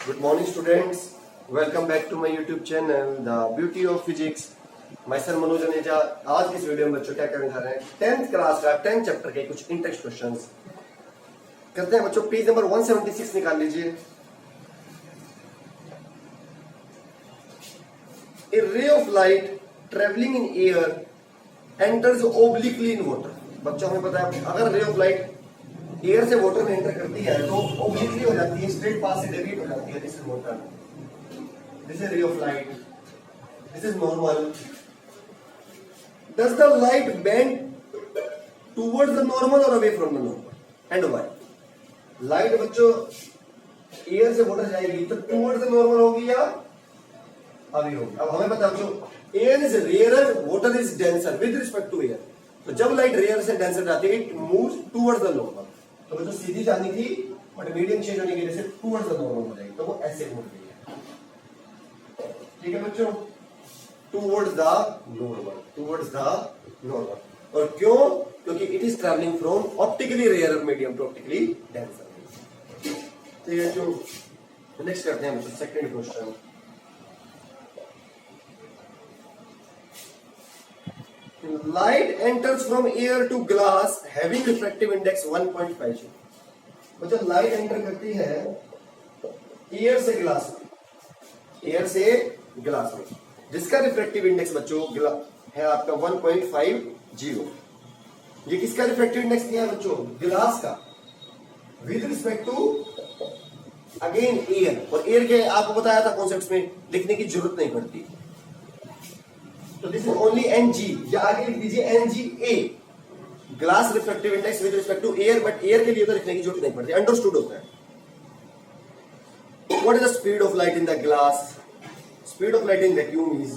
Good morning, students. Welcome back to my YouTube channel, The Beauty of Physics. Myself Manoj Taneja. आज की इस video में बच्चों क्या करने जा रहे हैं, 10th क्लास का 10th चैप्टर के कुछ इंटेक्स्ट क्वेश्चंस करते हैं। बच्चों पेज नंबर 176 निकाल लीजिए। A ray of light traveling in air enters obliquely in water. बच्चों हमें पता है अगर रे ऑफ लाइट एयर से वाटर में एंटर करती है तो ओब्लिकली हो जाती है, स्ट्रेट पाथ से डेविएट हो जाती है। This is water, this is ray of light, this is normal. Does the light bend towards the normal और away from the normal and why? Light बच्चों एयर से वाटर जाएगी तो टुवर्ड्स द नॉर्मल होगी या अवे होगी? अब हमें पता है बच्चों air is rarer, water is denser with respect to air. तो जब लाइट रेयर से डेंसर जाती है it moves towards the normal. तो बच्चों सीधी जानी थी बट मीडियम चेंज होने की वजह से टुवर्ड्स द नॉर्मल हो जाएगी, तो वो ऐसे मुड़ रही है। ठीक है बच्चों, towards the normal, towards the normal. और क्यों? क्योंकि it is travelling from optically rare medium to optically denser. ठीक है, जो नेक्स्ट करते हैं बच्चों second question. Light enters from air to glass having refractive index 1.50. बच्चों लाइट एंटर करती है एयर से ग्लास में, एयर से ग्लास में, जिसका रिफ्रैक्टिव इंडेक्स बच्चों है आपका 1.50। ये किसका रिफ्रैक्टिव इंडेक्स दिया है बच्चों? ग्लास का, with respect to again air. और एयर के आपको बताया था कॉन्सेप्ट्स में लिखने की जरूरत नहीं पड़ती, तो दिस इज ओनली NG, या आगे लिख दीजिए NGA, glass refractive index with respect to air. But air के लिए तो लिखने की जरूरत नहीं पड़ती, अंडरस्टूड होता है। What is the speed of light in the glass? Speed of light in vacuum is,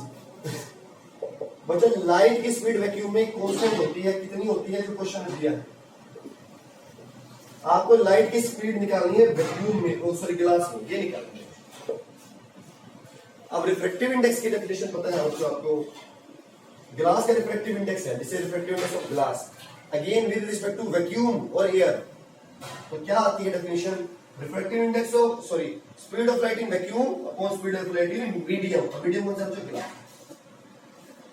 बच्चों लाइट की स्पीड वैक्यूम में कांस्टेंट होती है, कितनी होती है जो क्वेश्चन में दिया है। आपको लाइट की स्पीड निकालनी है वैक्यूम में, सॉरी ग्लास में, ये निकालनी है। अब रिफ्रैक्टिव इंडेक्स की डेफिनेशन पता है बच्चों आपको? ग्लास का रिफ्रैक्टिव इंडेक्स है, this is refractive index of glass again with respect to vacuum और एयर। तो क्या आती है definition? Refractive index of speed of light in vacuum upon speed of light in medium. Medium कौन सा बच्चों? ग्लास।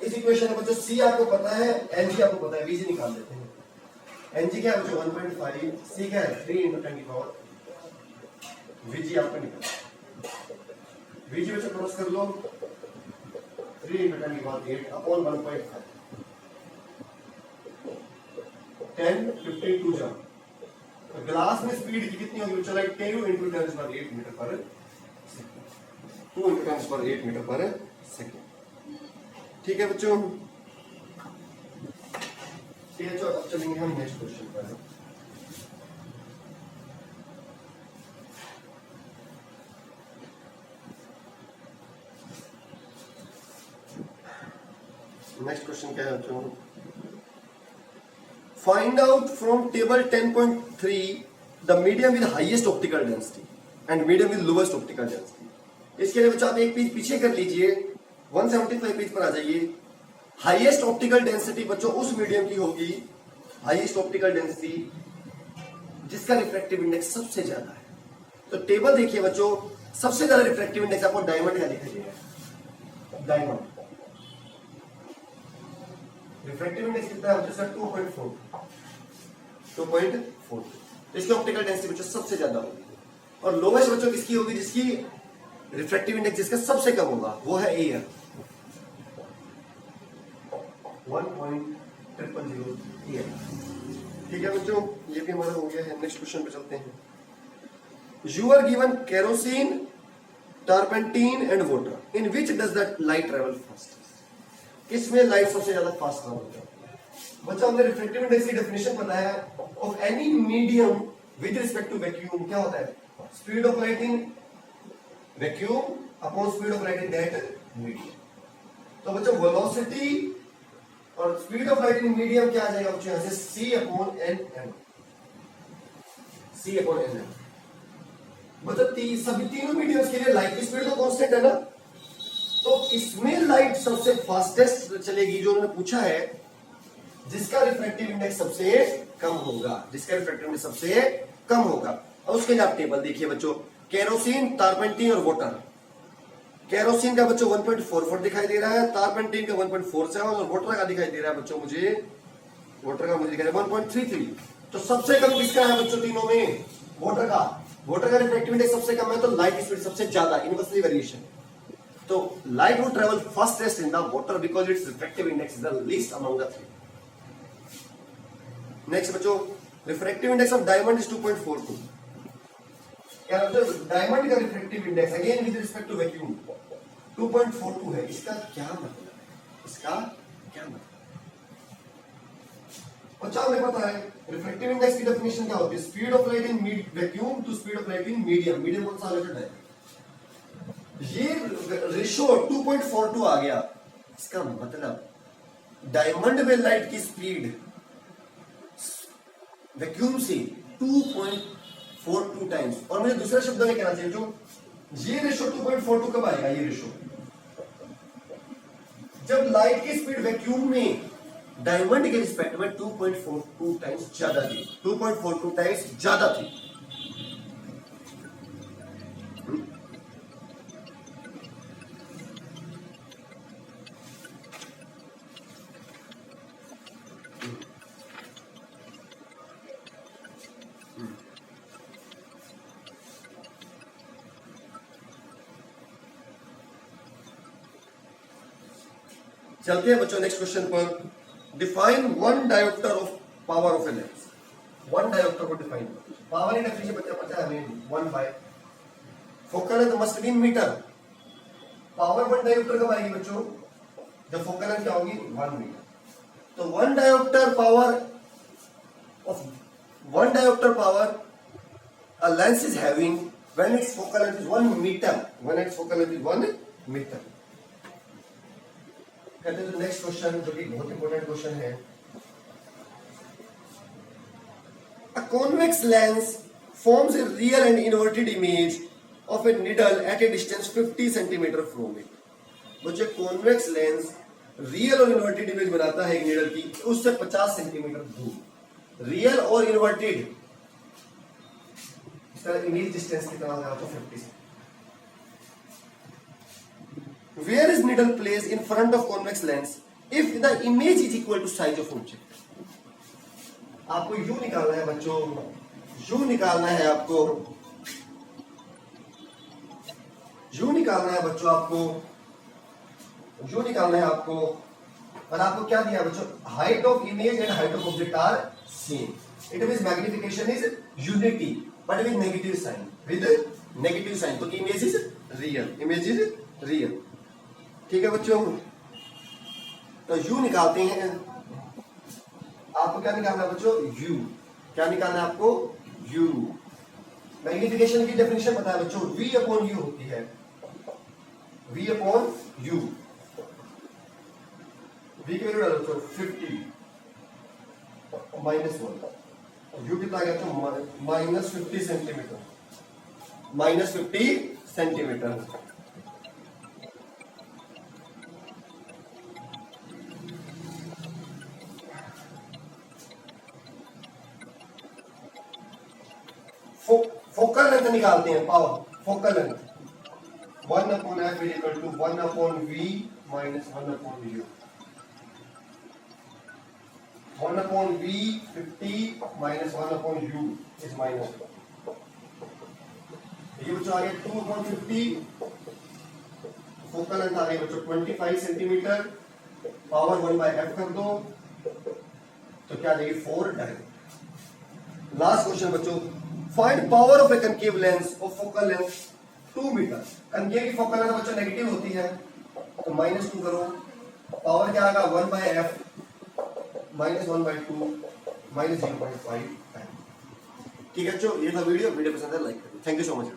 इस इक्वेशन में बच्चों सी आपको पता है, एनजी आपको पता है, वीजी निकाल देते हैं। एनजी क्या है बच्चों? 1.5, सी क्या है? 3 × 10⁻, वीजी आपको निकाल, वीजी बच्चों क्रॉस कर लो, 3 × 10⁸ अपॉन 1.5, 10, 15, 2 जा। तो ग्लास में स्पीड की कितनी होगी बच्चों? लाइक 10 × 10⁸ मीटर पर सेकंड, 2 × 10⁸ मीटर पर सेकंड। ठीक है बच्चों, ठीक है। अब चलेंगे हम नेक्स्ट क्वेश्चन पर। नेक्स्ट क्वेश्चन क्या है बच्चों? Find out from table 10.3 the medium with highest optical density and medium with lowest optical density. इसके लिए बच्चों आप एक पेज पीछे कर लीजिए, 175 पेज पर आ जाइए। हाईएस्ट ऑप्टिकल डेंसिटी बच्चों उस मीडियम की होगी, हाईएस्ट ऑप्टिकल डेंसिटी जिसका रिफ्रैक्टिव इंडेक्स सबसे ज्यादा है। तो टेबल देखिए बच्चों, सबसे ज्यादा रिफ्रैक्टिव इंडेक्स आपको डायमंड का दिखाई देगा। डायमंड रिफ्रैक्टिव इंडेक्स कितना है बच्चों? 2.4, 2.4। इसकी ऑप्टिकल डेंसिटी बच्चों सबसे ज्यादा होगी। और लोवेस्ट बच्चों किसकी होगी? जिसकी रिफ्रैक्टिव इंडेक्स जिसका सबसे कम होगा वो है एयर, 1.000 एयर। ठीक है बच्चों, ये भी हमारा हो गया है। नेक्स्ट क्वेश्चन पे चलते हैं। You are given kerosene, turpentine and water, in which does the light travel fast? किसमें लाइट सबसे ज्यादा फास्ट ट्रैवल होता है? बच्चों हमने रिफ्रैक्टिव इंडेक्स की डेफिनेशन पता है, of any medium with respect to vacuum क्या होता है? Speed of light in vacuum upon speed of light in that medium. तो बच्चों वेलोसिटी और speed of light in medium क्या आ जाएगा बच्चों? यहां से C/nm, C/nm। बच्चों सभी तीनों मीडियम्स के लिए लाइट की स्पीड तो कांस्टेंट है ना, तो इसमें लाइट सबसे फास्टेस्ट चलेगी जो उन्होंने पूछा है, जिसका रिफ्रैक्टिव इंडेक्स सबसे कम होगा, जिसका रिफ्रैक्टिव इंडेक्स सबसे कम होगा। और उसके लिए आप टेबल देखिए बच्चों, केरोसिन, टारपेंटीन और वाटर। केरोसिन का बच्चों 1.44 दिखाई दे रहा है, टारपेंटीन का 1.47 और वाटर का दिखाई दे रहा है बच्चों मुझे, वाटर का मुझे दिखाई दे रहा है 1.33। तो सबसे कम किसका है बच्चों तीनों में? वाटर का। वाटर का रिफ्रैक्टिव इंडेक्स सबसे कम है, तो लाइट स्पीड सबसे ज्यादा, इनवर्सली वेरिएशन। तो light would travel fastest in the water because its refractive index is the least among the three. Next बच्चों, refractive index of diamond is 2.42. क्या मतलब डायमंड का refractive index again with respect to vacuum 2.42 है। इसका क्या मतलब है? इसका क्या मतलब? बच्चा हमें पता है रिफ्रैक्टिव इंडेक्स की डेफिनेशन क्या होती है? Speed of light in vacuum to speed of light in medium. Medium कौन सा रिलेटेड है? ये रेशो 2.42 आ गया। इसका मतलब डायमंड में लाइट की स्पीड वैक्यूम से 2.42 टाइम्स। और मुझे दूसरे शब्द में कहना चाहिए, जो ये रेशो 2.42 कब आएगा? ये रेशो जब लाइट की स्पीड वैक्यूम में डायमंड के रिस्पेक्ट में 2.42 टाइम्स ज्यादा थी। 2.42 टाइम्स ज्यादा थी। चलते हैं बच्चों नेक्स्ट क्वेश्चन पर। Define one dioptre of power of a lens. One dioptre को डिफाइन करो। पावर की डेफिनेशन बच्चा पता है हमें 1/, focal length must be in metre. Power one dioptre कब आएगी बच्चों? जब फोकल लेंथ क्या होगी? 1 मीटर। तो one dioptre power a lens is having when its focal length is 1 meter, when its focal length is 1 meter। कहते हैं next question जो कि बहुत इंपॉर्टेंट क्वेश्चन है। A convex lens forms a real and inverted image of a needle at a distance 50 centimeter from it। बच्चे convex lens real और inverted image बनाता है एक नीडल की उससे 50 सेंटीमीटर दूर। रियल और इन्वर्टेड इसका इमेज डिस्टेंस कितना होगा? तो 50 से। Where is needle placed in front of convex lens if the image is equal to size of object? आपको यू निकालना है बच्चों, यू निकालना है आपको, यू निकालना है बच्चों, आपको यू निकालना है आपको। और आपको क्या दिया बच्चों? Height of image and height of object are same. It means magnification is unity but with negative sign, with negative sign. तो image is real, image is real. ठीक है बच्चों, तो यू निकालते हैं। आपको क्या निकालना है बच्चों? यू। क्या निकालना है आपको? यू। मैग्निफिकेशन की डेफिनेशन पता है बच्चों, v अपॉन यू होती है, v अपॉन यू। v की वैल्यू डालो बच्चों 50 -1। यू कितना आ गया बच्चों? -50 सेंटीमीटर, -50 सेंटीमीटर। फोकल लेंथ निकालते हैं। Power focal length 1/f is equal to 1/v minus 1/u। 1/v 50 minus 1/u is minus. ये बच्चों आ गया 2/50। फोकल लेंथ आ गई बच्चों 25 सेंटीमीटर। पावर 1/f कर दो तो क्या आ जाएगी? 4 डायरेक्ट। लास्ट क्वेश्चन बच्चों, find power of a concave lens of focal length 2 metre. Concave की फोकल लेंथ बच्चों नेगेटिव होती है तो -2 करो। पावर क्या आएगा? 1/f -1/2 -0.5। ठीक है बच्चों, ये था वीडियो पसंद है लाइक करो। Thank you so much.